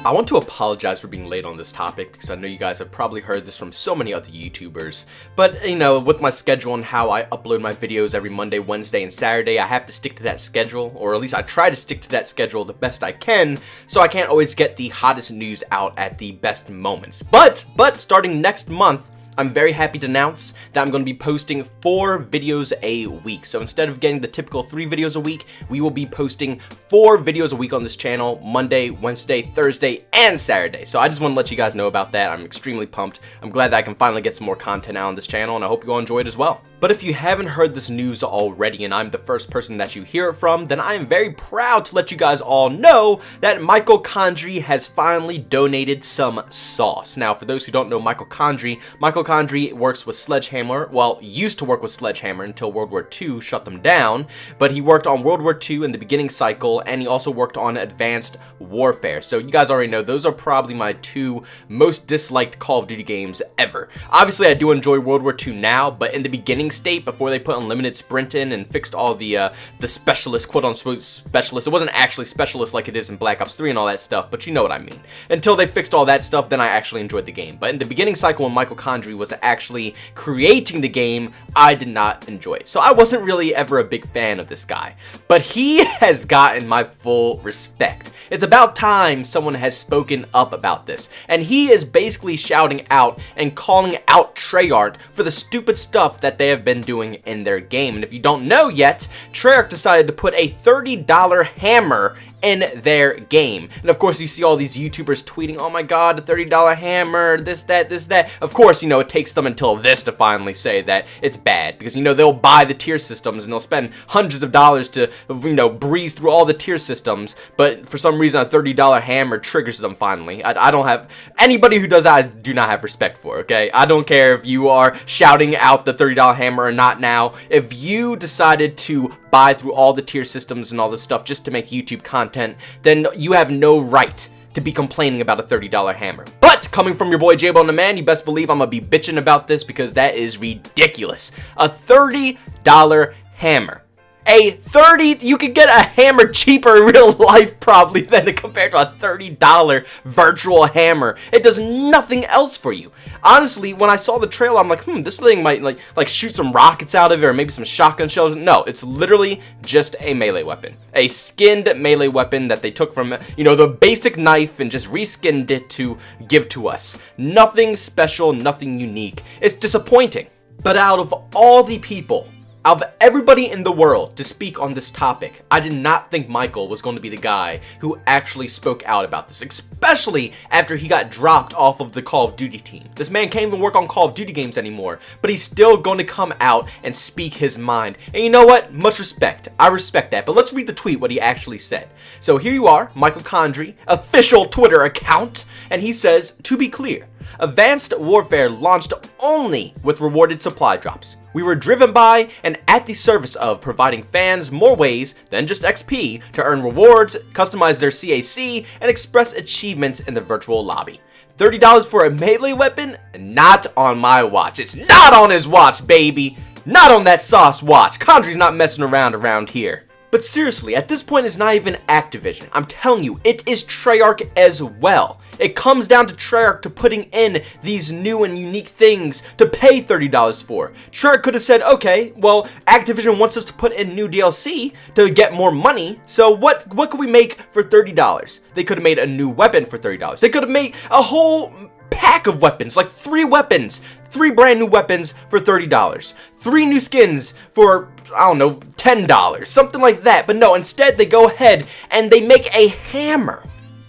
I want to apologize for being late on this topic because I know you guys have probably heard this from so many other YouTubers, but you know, with my schedule and how I upload my videos every Monday, Wednesday, and Saturday, I have to stick to that schedule, or at least I try to stick to that schedule the best I can, so I can't always get the hottest news out at the best moments. But starting next month, I'm very happy to announce that I'm going to be posting 4 videos a week. So instead of getting the typical 3 videos a week, we will be posting 4 videos a week on this channel, Monday, Wednesday, Thursday, and Saturday. So I just want to let you guys know about that. I'm extremely pumped. I'm glad that I can finally get some more content out on this channel, and I hope you all enjoy it as well. But if you haven't heard this news already and I'm the first person that you hear it from, then I am very proud to let you guys all know that Michael Condrey has finally donated some sauce. Now, for those who don't know Michael Condrey works with Sledgehammer, well, used to work with Sledgehammer until World War II shut them down, but he worked on World War II in the beginning cycle, and he also worked on Advanced Warfare. So you guys already know those are probably my 2 most disliked Call of Duty games ever. Obviously, I do enjoy World War II now, but in the beginning state, before they put unlimited sprint in and fixed all the specialist, quote-unquote specialist, it wasn't actually specialist like it is in Black Ops 3 and all that stuff, but you know what I mean. Until they fixed all that stuff, then I actually enjoyed the game. But in the beginning cycle, when Michael Condrey was actually creating the game, I did not enjoy it. So I wasn't really ever a big fan of this guy. But he has gotten my full respect. It's about time someone has spoken up about this. And he is basically shouting out and calling out Treyarch for the stupid stuff that they have been doing in their game. And if you don't know yet, Treyarch decided to put a $30 hammer in their game. And of course, you see all these YouTubers tweeting, oh my god, a $30 hammer, this, that. Of course, you know, it takes them until this to finally say that it's bad, because, you know, they'll buy the tier systems and they'll spend hundreds of dollars to, you know, breeze through all the tier systems, but for some reason a $30 hammer triggers them finally. I don't have, anybody who does that, I do not have respect for, okay? I don't care if you are shouting out the $30 hammer or not now. If you decided to buy through all the tier systems and all this stuff just to make YouTube content, then you have no right to be complaining about a $30 hammer. But coming from your boy J-Bone the Man, you best believe I'm gonna be bitching about this because that is ridiculous. A $30 hammer. You could get a hammer cheaper in real life probably than compared to a $30 virtual hammer. It does nothing else for you. Honestly, when I saw the trailer, I'm like, this thing might like shoot some rockets out of it or maybe some shotgun shells. No, it's literally just a melee weapon. A skinned melee weapon that they took from, you know, the basic knife and just reskinned it to give to us. Nothing special, nothing unique. It's disappointing. But out of all the people, out of everybody in the world to speak on this topic, I did not think Michael was going to be the guy who actually spoke out about this, especially after he got dropped off of the Call of Duty team. This man can't even work on Call of Duty games anymore, but he's still going to come out and speak his mind. And you know what? Much respect. I respect that. But let's read the tweet, what he actually said. So here you are, Michael Condrey, official Twitter account, and he says, to be clear, Advanced Warfare launched only with rewarded supply drops. We were driven by and at the service of providing fans more ways than just XP to earn rewards, customize their CAC, and express achievements in the virtual lobby. $30 for a melee weapon? Not on my watch. It's not on his watch, baby. Not on that sauce watch. Condrey's not messing around here. But seriously, at this point, it's not even Activision. I'm telling you, it is Treyarch as well. It comes down to Treyarch to putting in these new and unique things to pay $30 for. Treyarch could have said, okay, well, Activision wants us to put in new DLC to get more money, so what could we make for $30? They could have made a new weapon for $30. They could have made a whole pack of weapons, like 3 weapons, 3 brand new weapons for $30, 3 new skins for, I don't know, $10, something like that. But no, instead they go ahead and they make a hammer.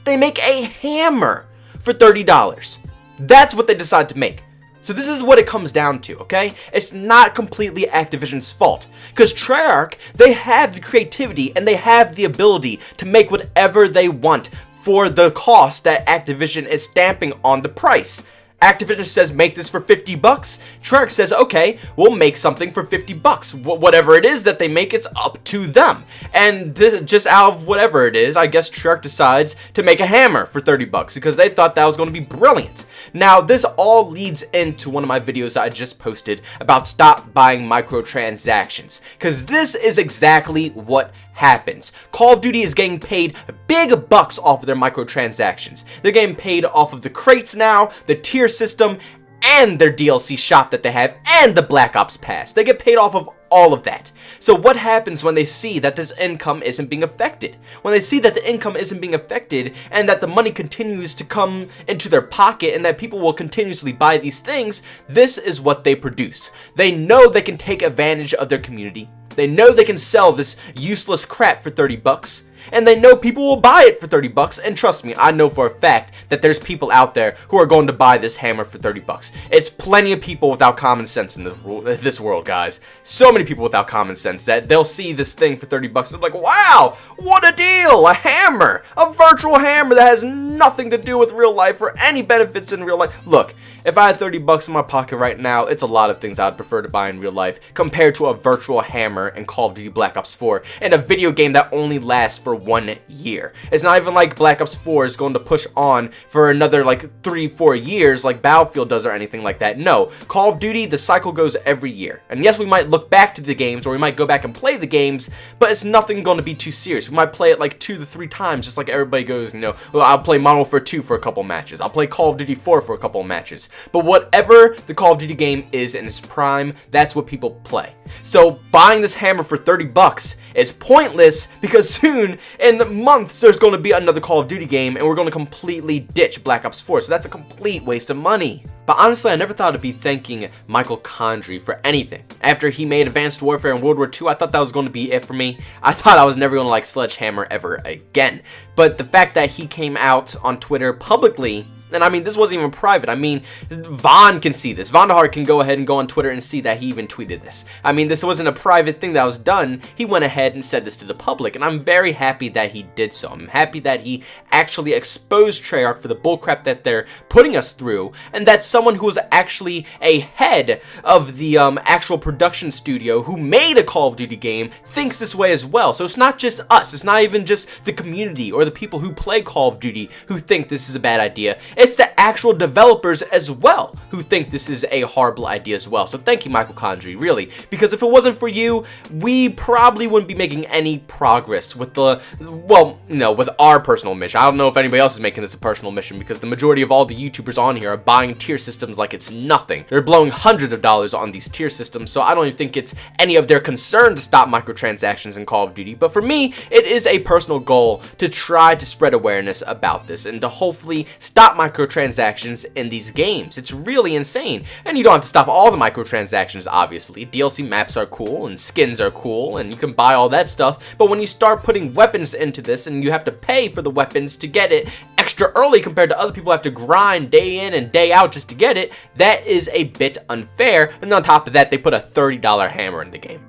They make a hammer for $30. That's what they decide to make. So this is what it comes down to, okay? It's not completely Activision's fault, because Treyarch, they have the creativity and they have the ability to make whatever they want for the cost that Activision is stamping on the price. Activision says make this for 50 bucks. Treyarch says, okay, we'll make something for 50 bucks. Whatever it is that they make, it's up to them. And this, just out of whatever it is, I guess Treyarch decides to make a hammer for 30 bucks because they thought that was going to be brilliant. Now, this all leads into one of my videos that I just posted about stop buying microtransactions, because this is exactly what happens. Call of Duty is getting paid big bucks off of their microtransactions. They're getting paid off of the crates now, the tier system, and their DLC shop that they have, and the Black Ops Pass. They get paid off of all of that. So what happens when they see that this income isn't being affected? When they see that the income isn't being affected and that the money continues to come into their pocket and that people will continuously buy these things, this is what they produce. They know they can take advantage of their community. They know they can sell this useless crap for 30 bucks. And they know people will buy it for 30 bucks, and trust me, I know for a fact that there's people out there who are going to buy this hammer for 30 bucks. It's plenty of people without common sense in this world, guys. So many people without common sense that they'll see this thing for 30 bucks and they're like, wow, what a deal, a hammer, a virtual hammer that has nothing to do with real life or any benefits in real life. Look, if I had 30 bucks in my pocket right now, it's a lot of things I'd prefer to buy in real life compared to a virtual hammer in Call of Duty Black Ops 4 and a video game that only lasts for 1 year. It's not even like Black Ops 4 is going to push on for another like 3-4 years like Battlefield does or anything like that. No, Call of Duty, the cycle goes every year. And yes, we might look back to the games or we might go back and play the games, but it's nothing going to be too serious. We might play it like 2 to 3 times, just like everybody goes, you know, well, I'll play Modern Warfare 2 for a couple matches. I'll play Call of Duty 4 for a couple matches. But whatever the Call of Duty game is in its prime, that's what people play. So buying this hammer for 30 bucks is pointless because soon in months there's going to be another Call of Duty game and we're going to completely ditch Black Ops 4. So that's a complete waste of money. But honestly, I never thought I'd be thanking Michael Condrey for anything. After he made Advanced Warfare and World War II, I thought that was going to be it for me. I thought I was never going to like Sledgehammer ever again. But the fact that he came out on Twitter publicly, and I mean, this wasn't even private. I mean, Vaughn can see this. Vaughn can go ahead and go on Twitter and see that he even tweeted this. I mean, this wasn't a private thing that was done. He went ahead and said this to the public, and I'm very happy that he did so. I'm happy that he actually exposed Treyarch for the bullcrap that they're putting us through, and that someone who was actually a head of the actual production studio who made a Call of Duty game thinks this way as well. So it's not just us. It's not even just the community or the people who play Call of Duty who think this is a bad idea. It's the actual developers as well who think this is a horrible idea as well. So thank you, Michael Condrey, really, because if it wasn't for you, we probably wouldn't be making any progress with the, well, no, with our personal mission. I don't know if anybody else is making this a personal mission because the majority of all the YouTubers on here are buying tier systems like it's nothing. They're blowing hundreds of dollars on these tier systems, so I don't even think it's any of their concern to stop microtransactions in Call of Duty. But for me, it is a personal goal to try to spread awareness about this and to hopefully stop microtransactions in these games. It's really insane. And you don't have to stop all the microtransactions, obviously. DLC maps are cool and skins are cool and you can buy all that stuff. But when you start putting weapons into this and you have to pay for the weapons to get it extra early compared to other people who have to grind day in and day out just to get it, that is a bit unfair. And on top of that, they put a $30 hammer in the game.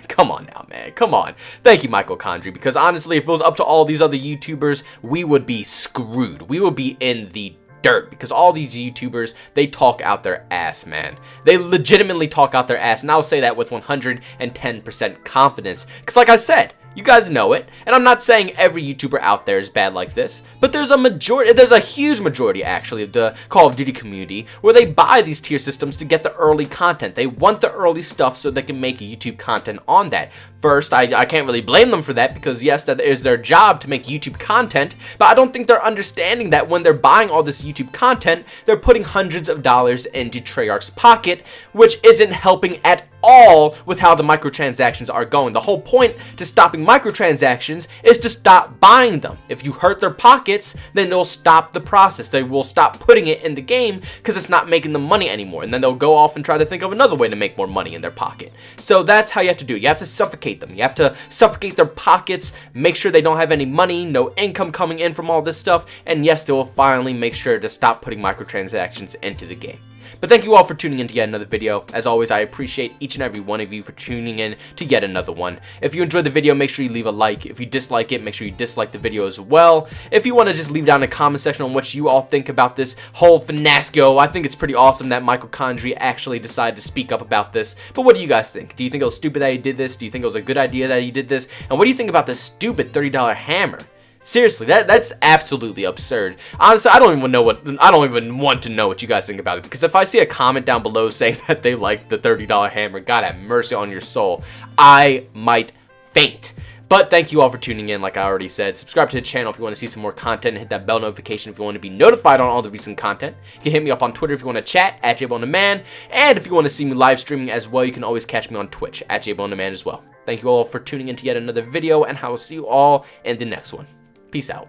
Come on now, man. Come on. Thank you, Michael Condrey, because honestly, if it was up to all these other YouTubers, we would be screwed. We would be in the dirt because all these YouTubers, they talk out their ass, man. They legitimately talk out their ass, and I'll say that with 110% confidence because like I said, you guys know it, and I'm not saying every YouTuber out there is bad like this, but there's a huge majority actually of the Call of Duty community where they buy these tier systems to get the early content. They want the early stuff so they can make YouTube content on that. First, I can't really blame them for that because yes, that is their job to make YouTube content, but I don't think they're understanding that when they're buying all this YouTube content, they're putting hundreds of dollars into Treyarch's pocket, which isn't helping at all with how the microtransactions are going. The whole point to stopping microtransactions is to stop buying them. If you hurt their pockets, then they'll stop the process. They will stop putting it in the game because it's not making them money anymore. And then they'll go off and try to think of another way to make more money in their pocket. So that's how you have to do it. You have to suffocate them. You have to suffocate their pockets, make sure they don't have any money, no income coming in from all this stuff. And yes, they will finally make sure to stop putting microtransactions into the game. But thank you all for tuning in to yet another video. As always, I appreciate each and every one of you for tuning in to yet another one. If you enjoyed the video, make sure you leave a like. If you dislike it, make sure you dislike the video as well. If you want to just leave down a comment section on what you all think about this whole fiasco, I think it's pretty awesome that Michael Condrey actually decided to speak up about this. But what do you guys think? Do you think it was stupid that he did this? Do you think it was a good idea that he did this? And what do you think about this stupid $30 hammer? Seriously, that's absolutely absurd. Honestly, I don't even want to know what you guys think about it, because if I see a comment down below saying that they like the $30 hammer, God have mercy on your soul, I might faint. But thank you all for tuning in. Like I already said, subscribe to the channel if you want to see some more content, and hit that bell notification if you want to be notified on all the recent content. You can hit me up on Twitter if you want to chat, at JBoneTheMan, and if you want to see me live streaming as well, you can always catch me on Twitch, at JBoneTheMan as well. Thank you all for tuning in to yet another video, and I will see you all in the next one. Peace out.